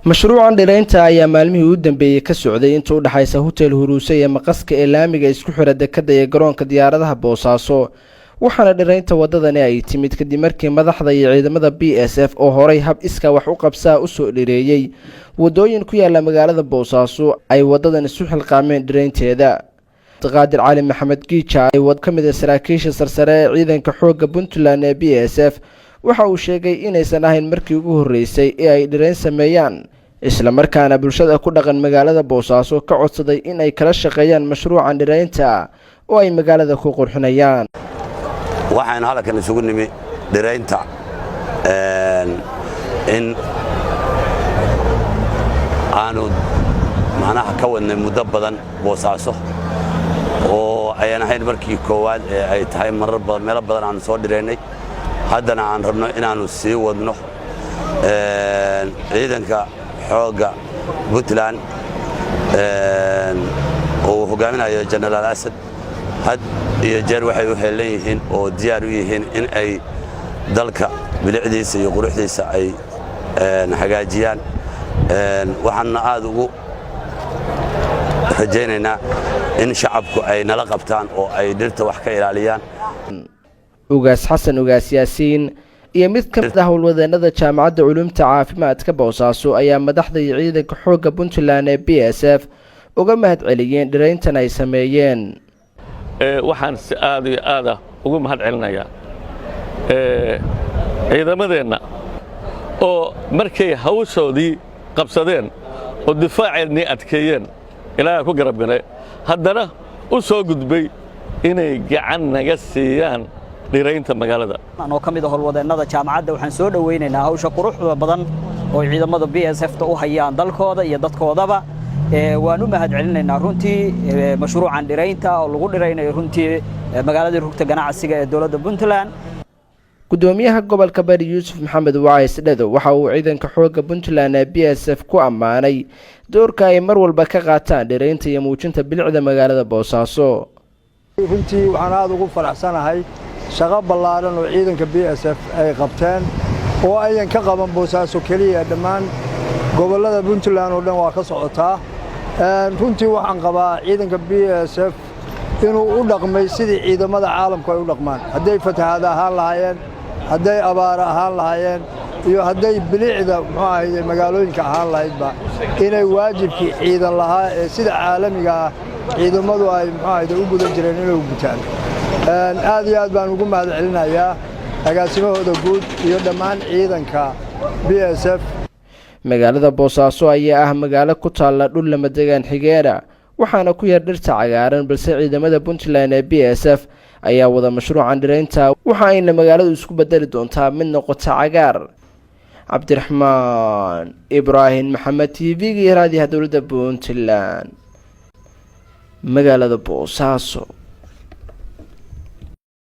مشروعا dhiraynta ayaa maalmihii u dambeeyay ka socday inta u dhaxaysa hotel Huruuse ee maqaska ee laamiga isku xira dekada ee garoonka diyaaradaha Boosaaso waxaana dhiraynta wadadani ay timid kadib markii madaxda iyo ciidamada BSF oo horay hab iska wax u qabsaa u soo dhireeyay wadooyin ku yaala magaalada Boosaaso ay wadadan isu xilqaameen dhiraynteeda Qaadir Cali Maxamed Giija ay wad kamid ah saraakiisha sarsare ee ciidanka xoogga Puntland ee BSF waxa uu sheegay inaysan ahayn markii ugu horeysay ee ay dhirayn sameeyaan isla markaana bulshada ku dhaqan magaalada Boosaaso ka codsaday in ay kala shaqeeyaan mashruucan dhiraynta oo ay magaalada ku qurxinayaan waxaan halkan isugu nimi dhiraynta in aanu macnaha ka wadnay muddo badan Boosaaso oo ayaan ahayn markii koowaad ee ay tahay marar badan meel badan aan soo dhiraynay haddana aan rabno inaanu sii wadno ciidanka xoogga Puntland oo hogaaminayo General Asad had iyo jeer waxay u heelan yihiin oo diyaar u yihiin in ay dalka bilicdiisa iyo quruxdiisa ay hagaajiyaan waxaan aad ugu rajaynaynaa in shacabku ay nala qabtaan oo ay dhirta wax ka ilaaliyaan ugaas xasan ugaas yaasiin iyo mid ka mid ah howlwadeenada jaamacadda culuumta caafimaadka Boosaaso ayaa madaxda iyo ciidanka xoogga Puntland ee BSF uga mahad celiyeen dhirayntan ay sameeyeen waxaan si aad iyo aad ugu mahad celinayaa ciidamadeena oo markay hawshoodii qabsadeen oo difaaceedii adkeeyeen ilaahay ku garab galay haddana u soo gudbay inay gacan naga siiyaan dhiraynta magaalada anoo kamid ah howlwadeenada jaamacadda waxaan soo dhaweynaynaa hawsha quruxda badan oo ciidamada BSF-ta u hayaan dalkooda iyo dadkoodaba waan u mahad celinaynaa runtii mashruucan dhiraynta oo lagu dhiraynayo runtii magaalada rugta ganacsiga ee dawladda Puntland gudoomiyaha gobolka Bari Yuusuf Maxamed Wacays Dhado waxa uu ciidanka xoogga Puntland ee BSF ku amaanay doorka ay mar walba ka qaataan dhiraynta iyo muujinta bilicda magaalada Boosaaso runtii waxaan aad ugu faraxsanahay shaqo ballaaran oo ciidanka BSF ay qabteen oo ayan ka qaban Boosaaso kaliya dhammaan gobolada Puntland oo dhan waa ka socotaa runtii waxaan qabaa ciidanka BSF inuu u dhaqmay sidii ciidamada caalamku ay u dhaqmaan haday fatahaad ahaan lahaayeen haday abaar ahaan lahaayeen iyo haday bilicda muxuu ahayd magaalooyinka ahaan lahaydba inay waajibkii ciidan lahaa ee sida caalamiga ah ciidamadu ay muxuu ahayd u gudan jireen inay u gutaan aad iyo aad baan ugu mahad celinayaa agaasimahooda guud iyo dhammaan ciidanka BSF magaalada Boosaaso ayaa ah magaalo ku taala dhul lama degaan xigeena waxaana ku yar dhirta cagaaran balse ciidamada Puntland ee BSF ayaa wada mashruucan dhiraynta waxa ay magaaladu isku bedeli doontaa mid noqota cagaar Cabdiraxmaan Ibrahim Maxamed TV-ga raadiyaha dawladda Puntland magaalada Boosaaso.